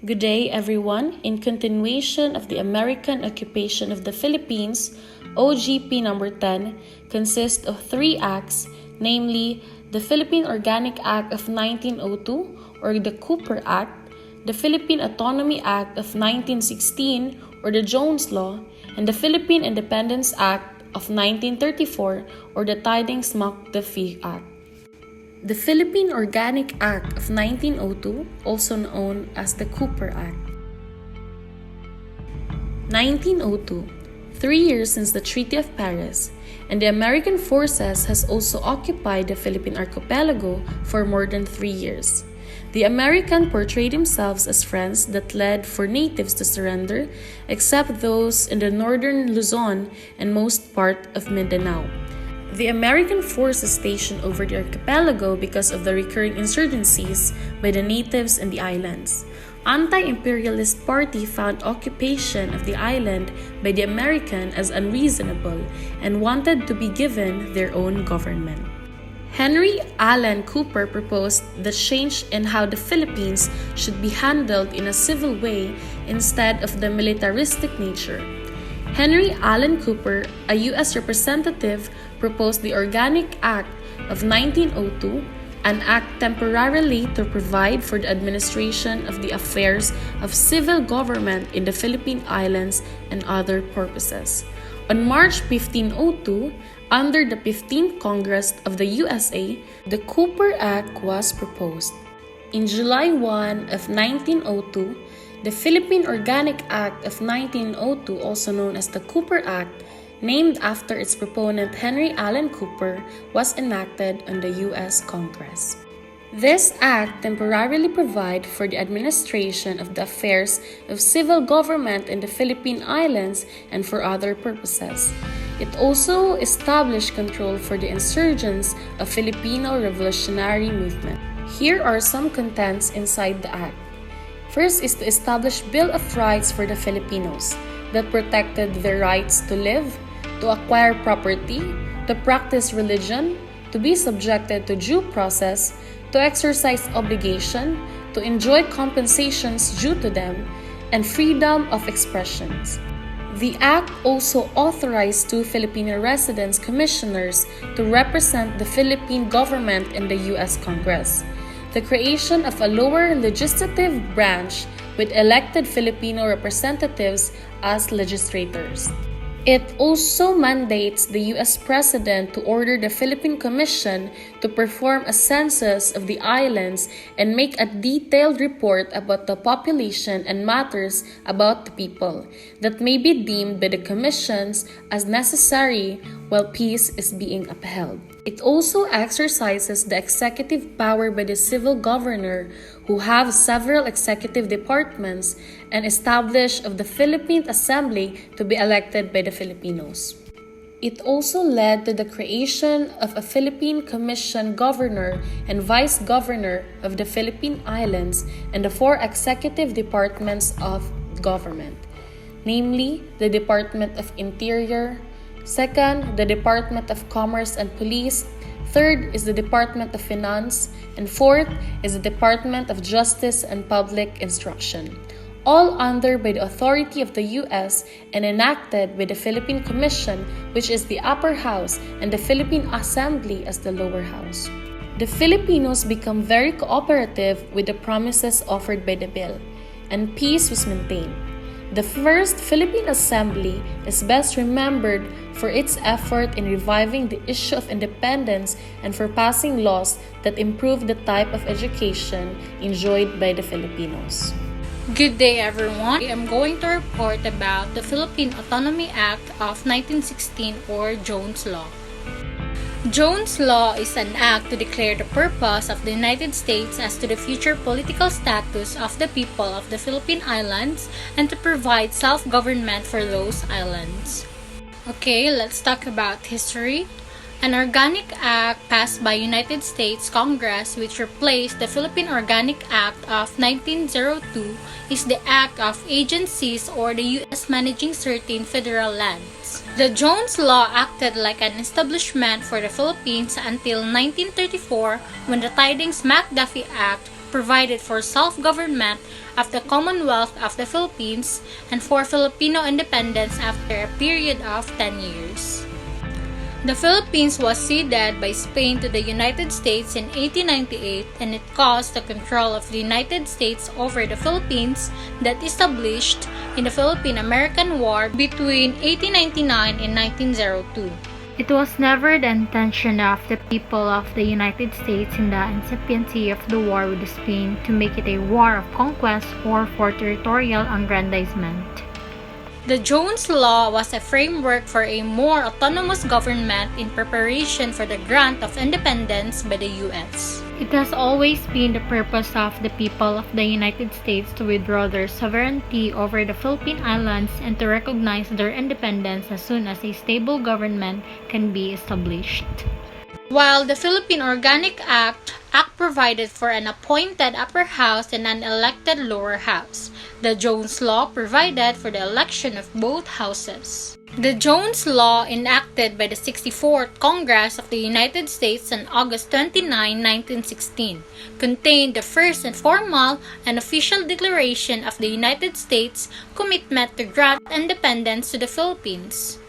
Good day, everyone. In continuation of the American occupation of the Philippines, OGP number 10 consists of three acts, namely the Philippine Organic Act of 1902 or the Cooper Act, the Philippine Autonomy Act of 1916 or the Jones Law, and the Philippine Independence Act of 1934 or the Tidings-Macduffie Act. The Philippine Organic Act of 1902, also known as the Cooper Act. 1902, 3 years since the Treaty of Paris, and the American forces has also occupied the Philippine archipelago for more than 3 years. The Americans portrayed themselves as friends that led for natives to surrender, except those in the northern Luzon and most part of Mindanao. The American forces stationed over the archipelago because of the recurring insurgencies by the natives in the islands. Anti-imperialist party found occupation of the island by the American as unreasonable and wanted to be given their own government. Henry Allen Cooper proposed the change in how the Philippines should be handled in a civil way instead of the militaristic nature. Henry Allen Cooper, a U.S. representative, proposed the Organic Act of 1902, an act temporarily to provide for the administration of the affairs of civil government in the Philippine Islands and other purposes. On March 1502, under the 15th Congress of the USA, the Cooper Act was proposed. In July 1 of 1902, the Philippine Organic Act of 1902, also known as the Cooper Act, named after its proponent Henry Allen Cooper, was enacted on the U.S. Congress. This act temporarily provided for the administration of the affairs of civil government in the Philippine Islands and for other purposes. It also established control for the insurgents of Filipino Revolutionary Movement. Here are some contents inside the act. First is to establish Bill of Rights for the Filipinos that protected their rights to live, to acquire property, to practice religion, to be subjected to due process, to exercise obligation, to enjoy compensations due to them, and freedom of expressions. The Act also authorized 2 Filipino residence commissioners to represent the Philippine government in the U.S. Congress, the creation of a lower legislative branch with elected Filipino representatives as legislators. It also mandates the U.S. President to order the Philippine Commission to perform a census of the islands and make a detailed report about the population and matters about the people that may be deemed by the commissions as necessary while peace is being upheld. It also exercises the executive power by the civil governor, who have several executive departments, and established of the Philippine Assembly to be elected by the Filipinos. It also led to the creation of a Philippine Commission Governor and Vice Governor of the Philippine Islands and the 4 executive departments of government, namely the Department of Interior, second, the Department of Commerce and Police, third is the Department of Finance, and fourth is the Department of Justice and Public Instruction, all under by the authority of the U.S. and enacted by the Philippine Commission, which is the upper house, and the Philippine Assembly as the lower house. The Filipinos become very cooperative with the promises offered by the bill, and peace was maintained. The first Philippine Assembly is best remembered for its effort in reviving the issue of independence and for passing laws that improve the type of education enjoyed by the Filipinos. Good day, everyone. I'm going to report about the Philippine Autonomy Act of 1916 or Jones Law. Jones Law is an act to declare the purpose of the United States as to the future political status of the people of the Philippine Islands and to provide self-government for those islands. Okay, let's talk about history. An Organic Act passed by United States Congress which replaced the Philippine Organic Act of 1902 is the Act of Agencies or the U.S. managing certain federal lands. The Jones Law acted like an establishment for the Philippines until 1934 when the Tidings-Macduffie Act provided for self-government of the Commonwealth of the Philippines and for Filipino independence after a period of 10 years. The Philippines was ceded by Spain to the United States in 1898, and it caused the control of the United States over the Philippines that established in the Philippine-American War between 1899 and 1902. It was never the intention of the people of the United States in the incipiency of the war with Spain to make it a war of conquest or for territorial aggrandizement. The Jones Law was a framework for a more autonomous government in preparation for the grant of independence by the U.S. It has always been the purpose of the people of the United States to withdraw their sovereignty over the Philippine Islands and to recognize their independence as soon as a stable government can be established. While the Philippine Organic Act provided for an appointed upper house and an elected lower house, the Jones Law provided for the election of both houses. The Jones Law, enacted by the 64th Congress of the United States on August 29, 1916, contained the first and formal and official declaration of the United States' commitment to grant independence to the Philippines.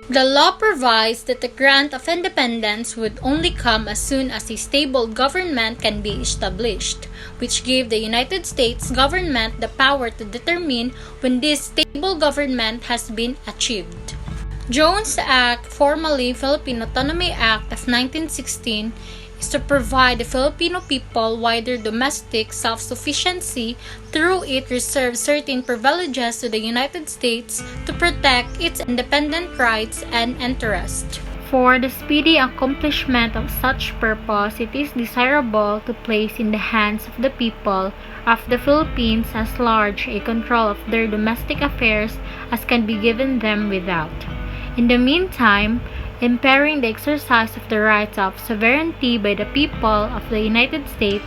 The law provides that the grant of independence would only come as soon as a stable government can be established, which gave the United States government the power to determine when this stable government has been achieved. Jones Act, formerly Philippine Autonomy Act of 1916, is to provide the Filipino people wider domestic self-sufficiency through it reserves certain privileges to the United States to protect its independent rights and interests. For the speedy accomplishment of such purpose, it is desirable to place in the hands of the people of the Philippines as large a control of their domestic affairs as can be given them without, in the meantime, impairing the exercise of the rights of sovereignty by the people of the United States,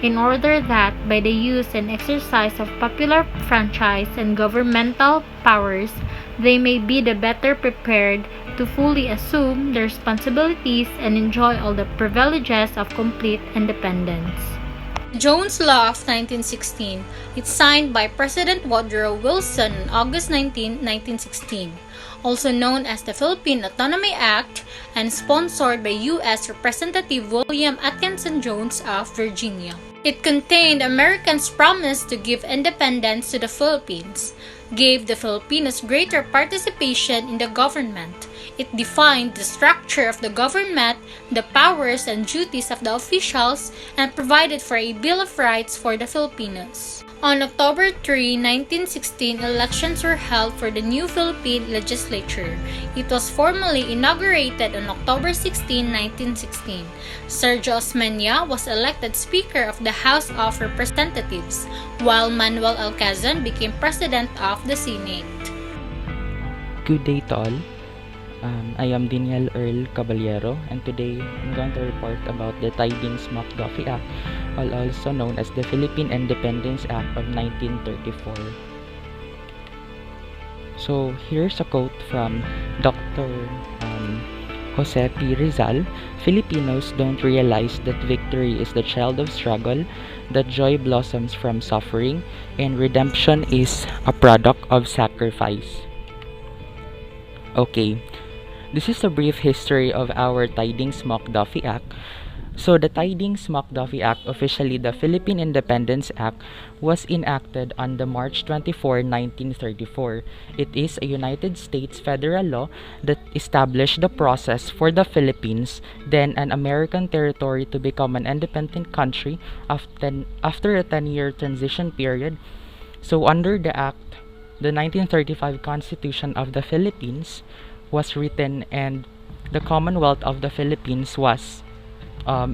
in order that, by the use and exercise of popular franchise and governmental powers, they may be the better prepared to fully assume their responsibilities and enjoy all the privileges of complete independence. Jones Law of 1916, it's signed by President Woodrow Wilson on August 19, 1916. Also known as the Philippine Autonomy Act, and sponsored by U.S. Representative William Atkinson Jones of Virginia. It contained Americans' promise to give independence to the Philippines, gave the Filipinos greater participation in the government. It defined the structure of the government, the powers and duties of the officials, and provided for a Bill of Rights for the Filipinos. On October 3, 1916, elections were held for the new Philippine legislature. It was formally inaugurated on October 16, 1916. Sergio Osmeña was elected Speaker of the House of Representatives, while Manuel Alcazan became President of the Senate. Good day to all. I am Daniel Earl Caballero, and today I'm going to report about the Tidings-McDuffie Act, also known as the Philippine Independence Act of 1934. So here's a quote from Dr. Jose P. Rizal. Filipinos don't realize that victory is the child of struggle, that joy blossoms from suffering, and redemption is a product of sacrifice. Okay, this is a brief history of our Tidings-McDuffie Act. So the Tidings-McDuffie Act, officially the Philippine Independence Act, was enacted on the March 24, 1934. It is a United States federal law that established the process for the Philippines, then an American territory, to become an independent country after a 10-year transition period. So under the act, the 1935 Constitution of the Philippines was written, and the Commonwealth of the Philippines was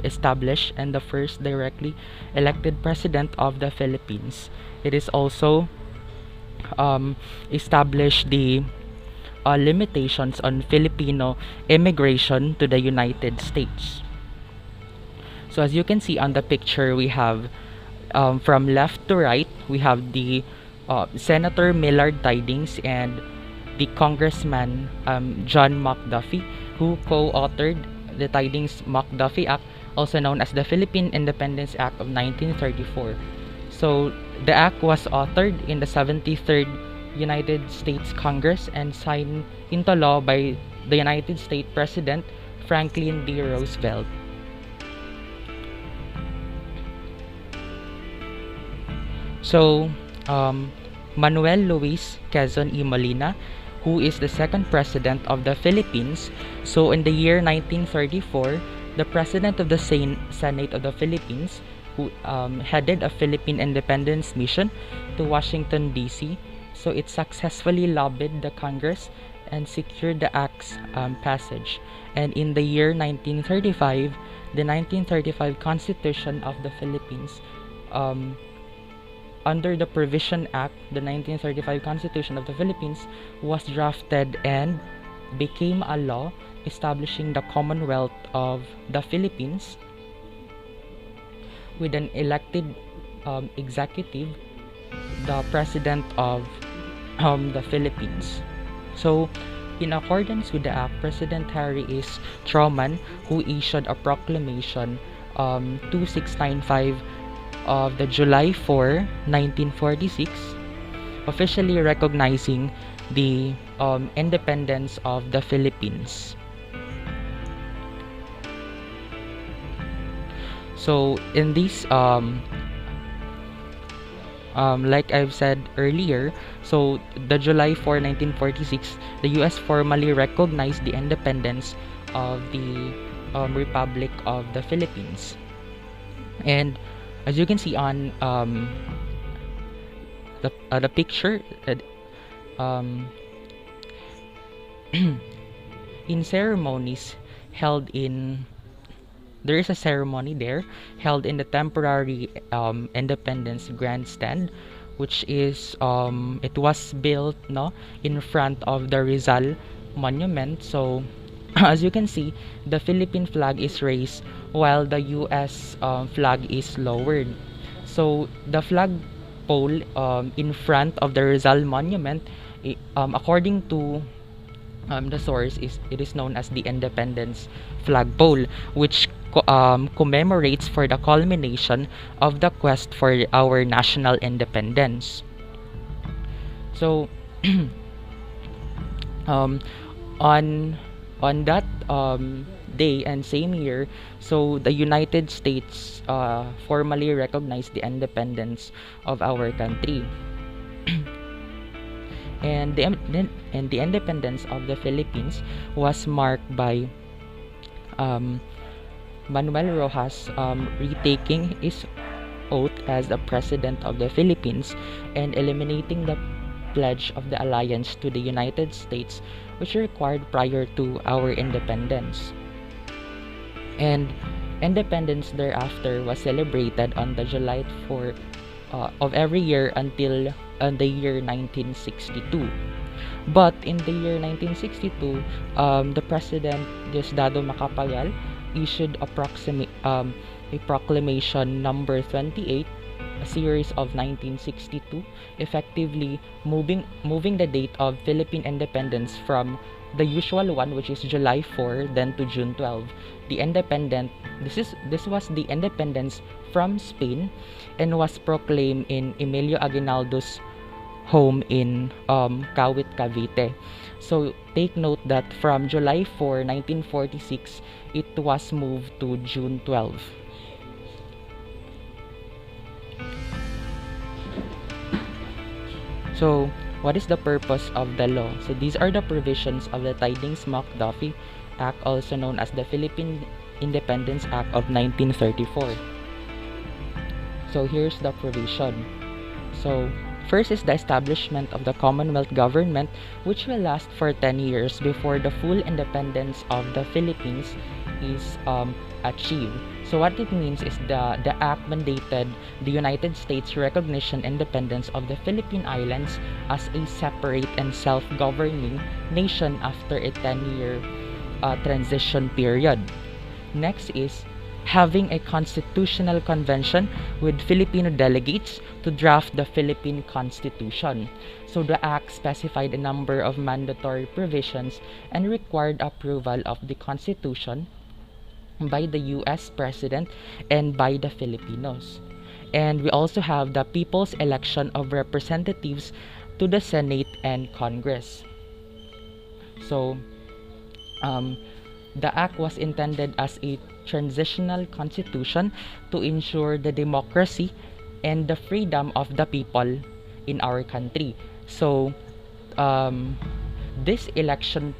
established, and the first directly elected president of the Philippines. It is also established the limitations on Filipino immigration to the United States. So as you can see on the picture, we have from left to right, we have the Senator Millard Tidings and the Congressman John McDuffie, who co-authored the Tidings-McDuffie Act also known as the Philippine Independence Act of 1934. So the act was authored in the 73rd United States Congress and signed into law by the United States President Franklin D. Roosevelt. So, Manuel Luis Quezon y Molina, who is the second president of the Philippines. So, in the year 1934, the president of the Senate of the Philippines, who headed a Philippine independence mission to Washington, D.C. So, it successfully lobbied the Congress and secured the act's passage. And in the year 1935, the 1935 Constitution of the Philippines, under the Provision Act, the 1935 Constitution of the Philippines was drafted and became a law establishing the Commonwealth of the Philippines with an elected executive, the President of the Philippines. So, in accordance with the act, President Harry S. Truman, who issued a proclamation 2695 of the July 4, 1946, officially recognizing the independence of the Philippines. So in this like I've said earlier, so the July 4, 1946, the US formally recognized the independence of the Republic of the Philippines. And as you can see on the picture, in ceremonies held in there is a ceremony there held in the temporary Independence Grandstand, which is it was built in front of the Rizal Monument. So as you can see, the Philippine flag is raised while the US flag is lowered. So the flag pole in front of the Rizal Monument, according to the source, it is known as the Independence Flag Pole, which commemorates for the culmination of the quest for our national independence. So on that day and same year, so the United States formally recognized the independence of our country. And the independence of the Philippines was marked by Manuel Rojas retaking his oath as the President of the Philippines and eliminating the pledge of the alliance to the United States, which required prior to our independence. And independence thereafter was celebrated on the July 4 of every year until the year 1962. But in the year 1962, the President Diosdado Macapagal issued a proclamation number 28, a series of 1962, effectively moving the date of Philippine independence from the usual one, which is July 4, then to June 12. This was the independence from Spain and was proclaimed in Emilio Aguinaldo's home in Kawit, Cavite. So take note that from July 4, 1946, it was moved to June 12. So what is the purpose of the law? So these are the provisions of the Tidings-McDuffie Act, also known as the Philippine Independence Act of 1934. So here's the provision. So first is the establishment of the Commonwealth government, which will last for 10 years before the full independence of the Philippines is achieved. So what it means is the act mandated the United States recognition independence of the Philippine Islands as a separate and self-governing nation after a 10-year transition period. Next is having a constitutional convention with Filipino delegates to draft the Philippine Constitution. So the act specified a number of mandatory provisions and required approval of the Constitution by the US President and by the Filipinos. And we also have the people's election of representatives to the Senate and Congress. So, um, the act was intended as a transitional constitution to ensure the democracy and the freedom of the people in our country. So, um, this election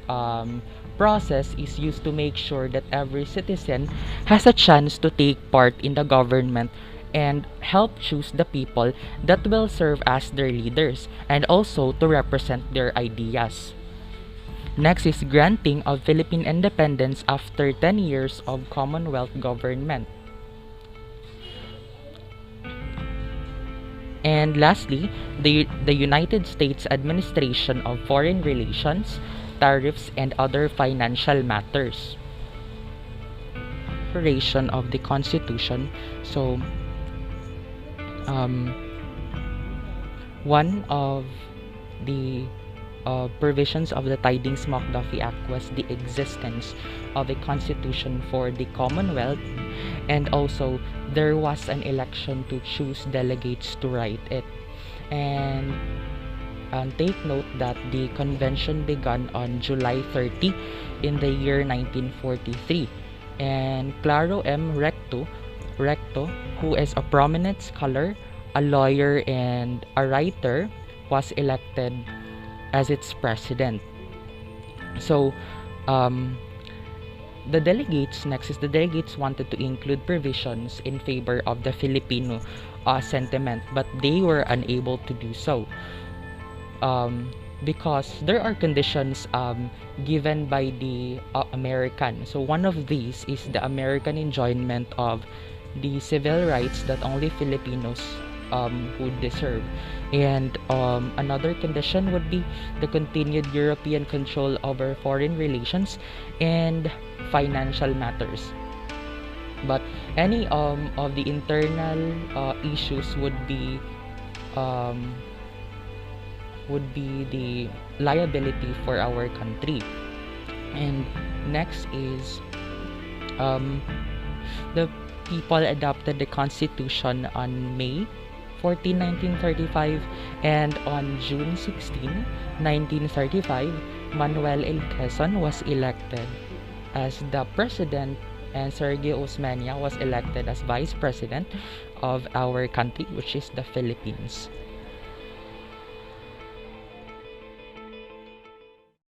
process is used to make sure that every citizen has a chance to take part in the government and help choose the people that will serve as their leaders and also to represent their ideas. Next is granting of Philippine independence after 10 years of Commonwealth government. And lastly, the United States Administration of Foreign Relations, Tariffs, and other financial matters. Preparation of the Constitution. So, one of the provisions of the Tidings-McDuffie Act was the existence of a constitution for the Commonwealth, and also there was an election to choose delegates to write it. And take note that the convention began on July 30 in the year 1943, and Claro M. Recto, who is a prominent scholar, a lawyer, and a writer, was elected as its president. So, the delegates wanted to include provisions in favor of the Filipino sentiment, but they were unable to do so because there are conditions given by the American. So one of these is the American enjoyment of the civil rights that only Filipinos would deserve. And another condition would be the continued European control over foreign relations and financial matters. But any of the internal issues would be the liability for our country. And next is the people adopted the Constitution on May 14, 1935, and on June 16, 1935, Manuel L. Quezon was elected as the president, and Sergio Osmeña was elected as vice president of our country, which is the Philippines.